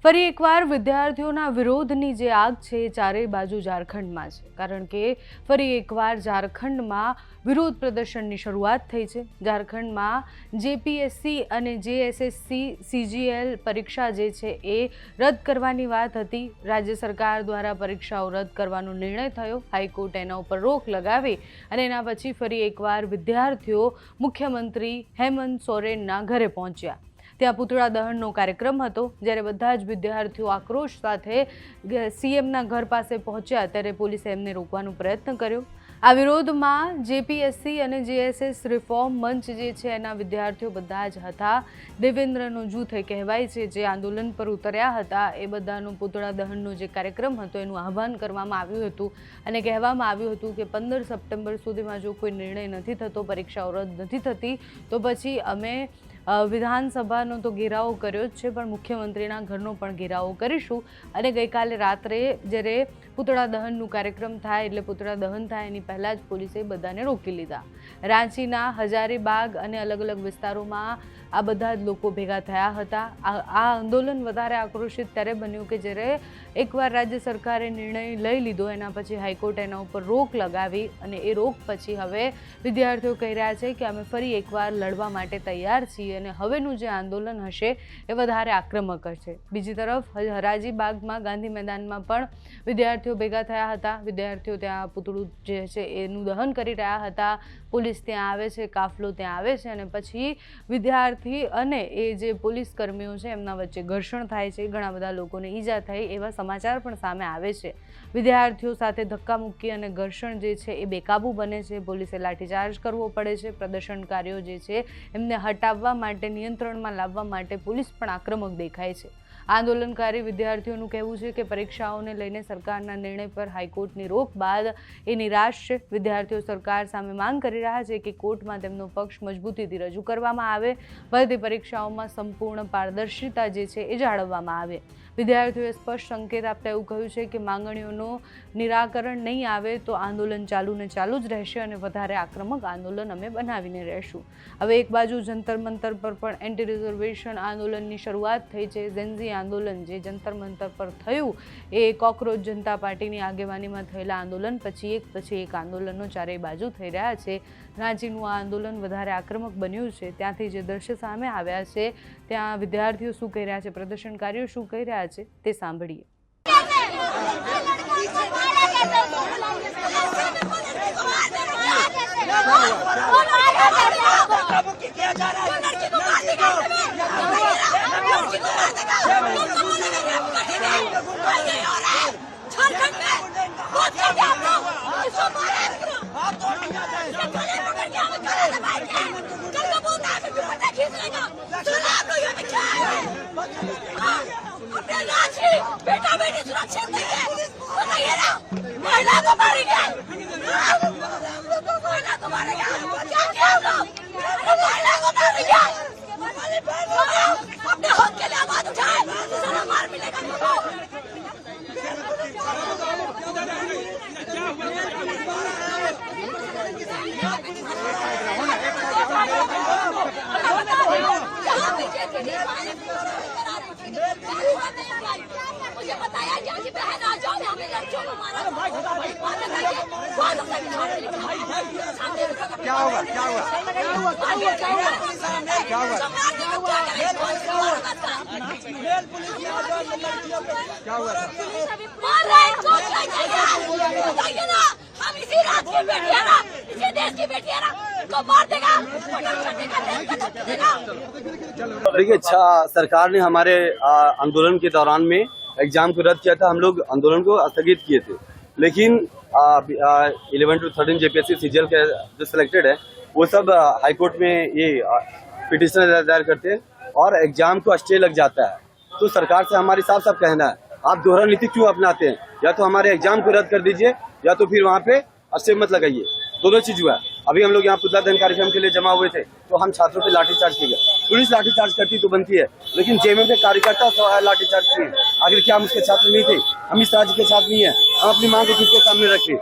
ફરી એકવાર વિદ્યાર્થીઓના વિરોધની જે આગ છે એ ચારેય બાજુ ઝારખંડમાં છે, કારણ કે ફરી એકવાર ઝારખંડમાં વિરોધ પ્રદર્શનની શરૂઆત થઈ છે। ઝારખંડમાં જેપીએસસી અને જેએસએસસી સીજીએલ પરીક્ષા જે છે એ રદ કરવાની વાત હતી। રાજ્ય સરકાર દ્વારા પરીક્ષાઓ રદ કરવાનો નિર્ણય થયો। હાઈકોર્ટ એના ઉપર રોક લગાવી અને એના પછી ફરી એકવાર વિદ્યાર્થીઓ મુખ્યમંત્રી હેમંત સોરેનના ઘરે પહોંચ્યા। ત્યાં પુતળા દહનનો કાર્યક્રમ હતો। જ્યારે બધા જ વિદ્યાર્થીઓ આક્રોશ સાથે સીએમના ઘર પાસે પહોંચ્યા ત્યારે પોલીસે એમને રોકવાનો પ્રયત્ન કર્યો। આ વિરોધમાં જેપીએસસી અને જેએસએસ રિફોર્મ મંચ જે છે એના વિદ્યાર્થીઓ બધા જ હતા। દેવેન્દ્રનો જૂથ કહેવાય છે જે આંદોલન પર ઉતર્યા હતા। એ બધાનું પુતળા દહનનો જે કાર્યક્રમ હતો એનું આહ્વાન કરવામાં આવ્યું હતું અને કહેવામાં આવ્યું હતું કે 15 સપ્ટેમ્બર સુધીમાં જો કોઈ નિર્ણય નથી થતો, પરીક્ષાઓ રદ નથી થતી, તો પછી અમે વિધાનસભાનો તો ઘેરાવો કર્યો જ છે, પણ મુખ્યમંત્રીના ઘરનો પણ ઘેરાવો કરીશું। અને ગઈકાલે રાત્રે જ્યારે પુતળા દહનનું કાર્યક્રમ થાય એટલે પુતળા દહન થાય એની પહેલાં જ પોલીસે બધાને રોકી લીધા। રાંચીના હજારીબાગ અને અલગ અલગ વિસ્તારોમાં આ બધા જ લોકો ભેગા થયા હતા। આ આંદોલન વધારે આક્રોશિત ત્યારે બન્યું કે જ્યારે એકવાર રાજ્ય સરકારે નિર્ણય લઈ લીધો, એના પછી હાઈકોર્ટ એના ઉપર રોક લગાવી અને એ રોક પછી હવે વિદ્યાર્થીઓ કહી રહ્યા છે કે અમે ફરી એકવાર લડવા માટે તૈયાર છીએ અને હવેનું જે આંદોલન હશે એ વધારે આક્રમક હશે। બીજી તરફ હરાજી બાગમાં ગાંધી મેદાનમાં પણ વિદ્યાર્થીઓ ભેગા થયા હતા। વિદ્યાર્થીઓ ત્યાં પુતળું જે છે એનું દહન કરી રહ્યા હતા। પોલીસ ત્યાં આવે છે, કાફલો ત્યાં આવે છે અને પછી વિદ્યાર્થી અને એ જે પોલીસ કર્મીઓ છે એમના વચ્ચે ઘર્ષણ થાય છે। ઘણા બધા લોકોને ઈજા થઈ એવા સમાચાર પણ સામે આવે છે। વિદ્યાર્થીઓ સાથે ધક્કામુક્કી અને ઘર્ષણ જે છે એ બેકાબૂ બને છે। પોલીસે લાઠીચાર્જ કરવો પડે છે। પ્રદર્શનકારીઓ જે છે એમને હટાવવા માટે, નિયંત્રણમાં લાવવા માટે પોલીસ પણ આક્રમક દેખાય છે। આંદોલનકારી વિદ્યાર્થીઓનું કહેવું છે કે પરીક્ષાઓને લઈને સરકારના નિર્ણય પર હાઈકોર્ટની રોક બાદ એ નિરાશ છે। વિદ્યાર્થીઓ સરકાર સામે માંગ કરી રહ્યા છે કે કોર્ટમાં તેમનો પક્ષ મજબૂતીથી રજૂ કરવામાં આવે, ભરતી પરીક્ષાઓમાં સંપૂર્ણ પારદર્શિતા જે છે એ જાળવવામાં આવે। વિદ્યાર્થીઓએ સ્પષ્ટ સંકેત આપતા એવું કહ્યું છે કે માંગણીઓનું નિરાકરણ નહીં આવે તો આંદોલન ચાલુ ને ચાલુ જ રહેશે અને વધારે આક્રમક આંદોલન અમે બનાવીને રહેશું। હવે એક બાજુ જંતર મંતર પર પણ એન્ટી રિઝર્વેશન આંદોલનની શરૂઆત થઈ છે। ઝેન્ઝી આંદોલન જે જંતર મંતર પર થયું એ કોકરોચ જનતા પાર્ટીની આગેવાનીમાં થયેલા આંદોલન પછી એક આંદોલનો ચારેય બાજુ થઈ રહ્યા છે। રાંચીનું આ આંદોલન વધારે આક્રમક બન્યું છે। ત્યાંથી જે દ્રશ્ય સામે આવ્યા છે, ત્યાં વિદ્યાર્થીઓ શું કહી રહ્યા છે, પ્રદર્શનકારીઓ શું કહી રહ્યા છે તે સાંભળીએ। बेटा बेटी सुरक्षित नहीं है, बताइए ना। महिला को मारी गई, महिला को मारे गए, क्या किया हम लोग? महिला को मारी गई, अपने हक के लिए आवाज उठाए, सारा मार मिलेगा हमको। मुझे बताया क्या कि बहन आ जाओ, हमें लड़कियों को मारा। क्या होगा क्या होगा क्या होगा क्या हुआ? बताइए ना, हम इसी रात की बेटी है ना, इसी देश की बेटी है ना, को मार देगा। देखिए, सरकार ने हमारे आंदोलन के दौरान में एग्जाम को रद्द किया था। हम लोग आंदोलन को स्थगित किए थे, लेकिन 11 to 13 जेपीएससी सीजीएल के जो सिलेक्टेड है वो सब हाई कोर्ट में ये पिटिशन दायर करते हैं और एग्जाम को स्टे लग जाता है। तो सरकार से हमारी साफ साफ कहना है, आप दोहरा नीति क्यों अपनाते हैं? या तो हमारे एग्जाम को रद्द कर दीजिए या तो फिर वहाँ पे स्टे मत लगाइए। दोनों चीज हुआ। अभी हम लोग यहाँ पुतला दहन कार्यक्रम के लिए जमा हुए थे तो हम छात्रों पे लाठीचार्ज किए गए। पुलिस लाठीचार्ज करती तो बनती है, लेकिन जेएमएम के कार्यकर्ता लाठीचार्ज किए। आखिर क्या हम उसके छात्र नहीं थे? हम इस राज्य के छात्र नहीं है? हम अपनी मांग को किसके सामने रखें?